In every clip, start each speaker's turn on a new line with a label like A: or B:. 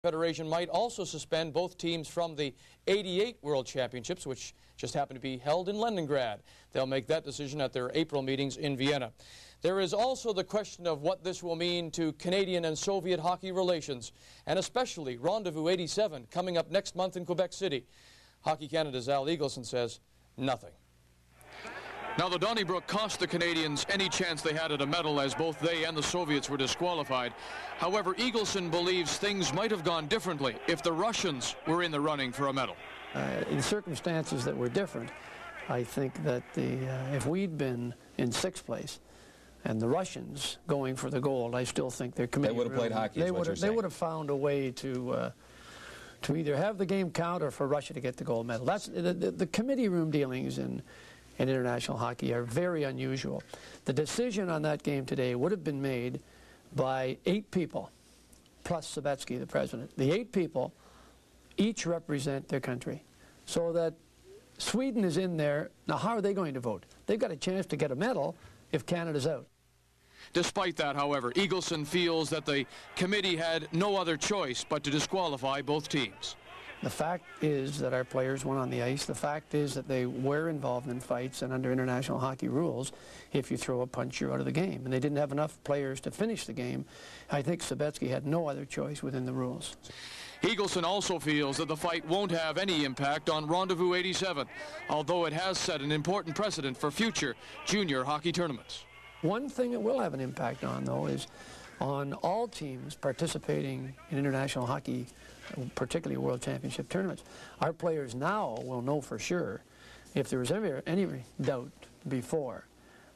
A: Federation might also suspend both teams from the '88 World Championships, which just happened to be held in Leningrad. They'll make that decision at their April meetings in Vienna. There is also the question of what this will mean to Canadian and Soviet hockey relations, and especially Rendezvous 87 coming up next month in Quebec City. Hockey Canada's Al Eagleson says nothing.
B: Now, the Donnybrook cost the Canadians any chance they had at a medal, as both they and the Soviets were disqualified. However, Eagleson believes things might have gone differently if the Russians were in the running for a medal.
C: In circumstances that were different, I think that if we'd been in 6th place and the Russians going for the gold, I still think their committee...
D: They would have played hockey, is what you're saying.
C: They would have found a way to either have the game count or for Russia to get the gold medal. That's the committee room dealings in international hockey are very unusual. The decision on that game today would have been made by 8 people, plus Sabetsky, the president. The 8 people each represent their country, so that Sweden is in there. Now, how are they going to vote? They've got a chance to get a medal if Canada's out.
B: Despite that, however, Eagleson feels that the committee had no other choice but to disqualify both teams.
C: The fact is that our players went on the ice. The fact is that they were involved in fights, and under international hockey rules, if you throw a punch, you're out of the game. And they didn't have enough players to finish the game. I think Sabetsky had no other choice within the rules.
B: Eagleson also feels that the fight won't have any impact on Rendezvous 87, although it has set an important precedent for future junior hockey tournaments.
C: One thing it will have an impact on, though, is on all teams participating in international hockey, particularly World Championship tournaments. Our players now will know for sure, if there was ever any doubt before,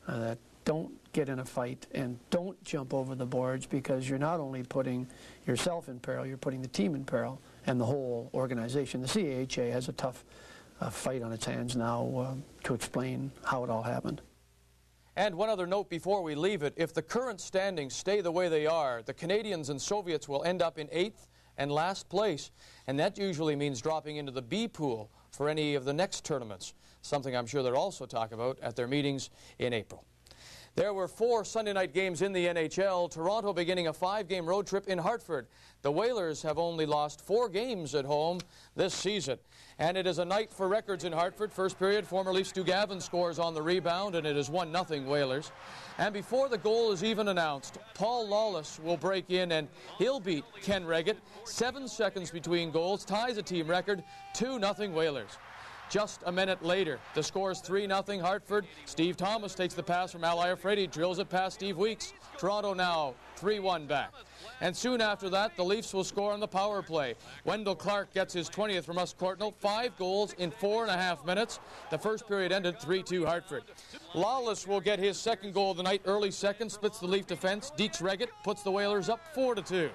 C: that don't get in a fight and don't jump over the boards, because you're not only putting yourself in peril, you're putting the team in peril and the whole organization. The CAHA has a tough fight on its hands now to explain how it all happened.
A: And one other note before we leave it: if the current standings stay the way they are, the Canadians and Soviets will end up in 8th and last place, and that usually means dropping into the B pool for any of the next tournaments, something I'm sure they'll also talk about at their meetings in April. There were 4 Sunday night games in the NHL, Toronto beginning a 5-game road trip in Hartford. The Whalers have only lost 4 games at home this season. And it is a night for records in Hartford. First period, former Leaf Stu Gavin scores on the rebound, and it is 1-0 Whalers. And before the goal is even announced, Paul Lawless will break in, and he'll beat Ken Reggett. 7 seconds between goals, ties a team record, 2-0 Whalers. Just a minute later, the score is 3-0 Hartford. Steve Thomas takes the pass from Al Iafredi, drills it past Steve Weeks. Toronto now 3-1 back. And soon after that, the Leafs will score on the power play. Wendell Clark gets his 20th from Russ Courtnall. 5 goals in 4.5 minutes. The first period ended 3-2 Hartford. Lawless will get his 2nd goal of the night, early second, splits the Leaf defense. Deeks Reggett puts the Whalers up 4-2.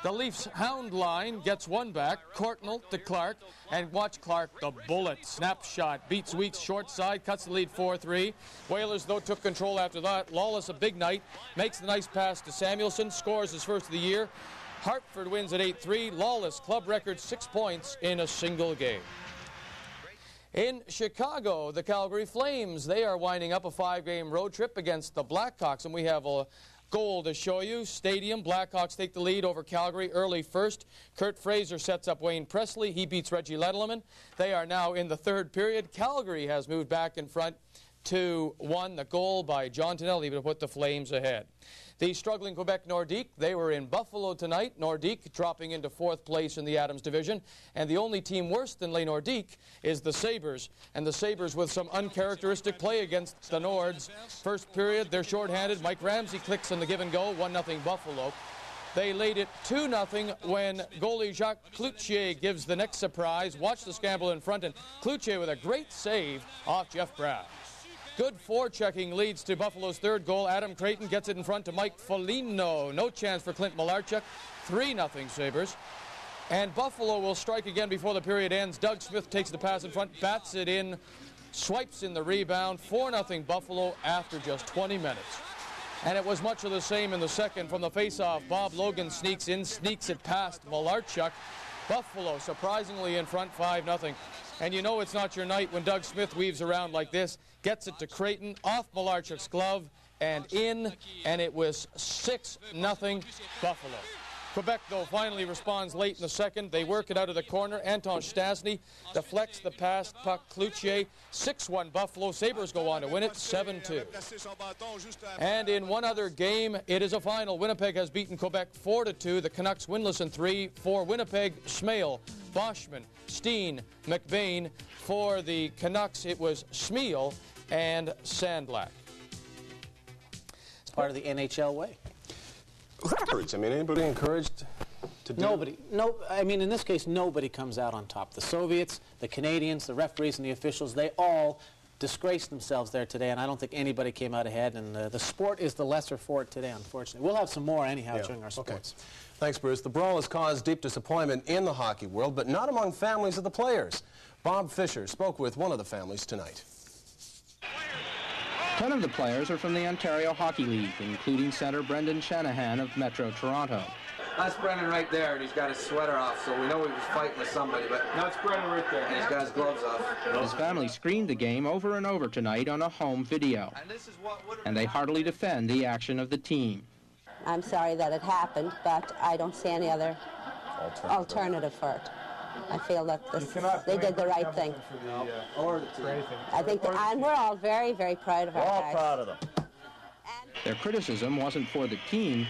A: The Leafs' hound line gets 1 back, Courtnall to Clark, and watch Clark, the bullet, snapshot, beats Weeks short side, cuts the lead 4-3. Whalers, though, took control after that. Lawless, a big night, makes the nice pass to Samuelson, scores his first of the year. Hartford wins at 8-3. Lawless, club record 6 points in a single game. In Chicago, the Calgary Flames, they are winding up a 5-game road trip against the Blackhawks, and we have a goal to show you. Stadium, Blackhawks take the lead over Calgary early first. Kurt Fraser sets up Wayne Presley. He beats Reggie Lettleman. They are now in the 3rd period. Calgary has moved back in front 2-1. The goal by John Tonelli to put the Flames ahead. The struggling Quebec Nordique, they were in Buffalo tonight. Nordique dropping into 4th place in the Adams division. And the only team worse than Les Nordiques is the Sabres. And the Sabres with some uncharacteristic play against the Nords. First period, they're shorthanded. Mike Ramsey clicks on the give and go. 1-0 Buffalo. They laid it 2-0 when goalie Jacques Cloutier gives the next surprise. Watch the scramble in front, and Cloutier with a great save off Jeff Brown. Good forechecking leads to Buffalo's 3rd goal. Adam Creighton gets it in front to Mike Foligno. No chance for Clint Malarchuk. 3-0 Sabres. And Buffalo will strike again before the period ends. Doug Smith takes the pass in front, bats it in, swipes in the rebound. 4-0 Buffalo after just 20 minutes. And it was much of the same in the second. From the face-off, Bob Logan sneaks in, sneaks it past Malarchuk. Buffalo surprisingly in front 5-0. And you know it's not your night when Doug Smith weaves around like this, gets it to Creighton, off Malarchuk's glove, and in, and it was 6-0 Buffalo. Quebec, though, finally responds late in the second. They work it out of the corner. Anton Stasny deflects the pass. Puck Cloutier. 6-1 Buffalo. Sabres go on to win it 7-2. And in one other game, it is a final. Winnipeg has beaten Quebec 4-2. The Canucks winless in 3. For Winnipeg, Schmale, Boschman, Steen, McBain. For the Canucks, it was Schmeel and Sandlack.
D: It's part of the NHL way.
E: I mean, anybody encouraged to do
D: Nobody. No, I mean, in this case, nobody comes out on top. The Soviets, the Canadians, the referees, and the officials, they all disgraced themselves there today, and I don't think anybody came out ahead, and the sport is the lesser for it today, unfortunately. We'll have some more anyhow during our sports.
E: Okay. Thanks, Bruce. The brawl has caused deep disappointment in the hockey world, but not among families of the players. Bob Fisher spoke with one of the families tonight.
F: 10 of the players are from the Ontario Hockey League, including center Brendan Shanahan of Metro Toronto.
G: That's Brendan right there, and he's got his sweater off, so we know he was fighting with somebody, but that's Brendan right there. And he's got his gloves off.
F: His family screened the game over and over tonight on a home video, and they heartily defend the action of the team.
H: I'm sorry that it happened, but I don't see any other alternative for it. I feel that they did the right thing. I think, and we're all very, very proud of our guys.
F: Their criticism wasn't for the team,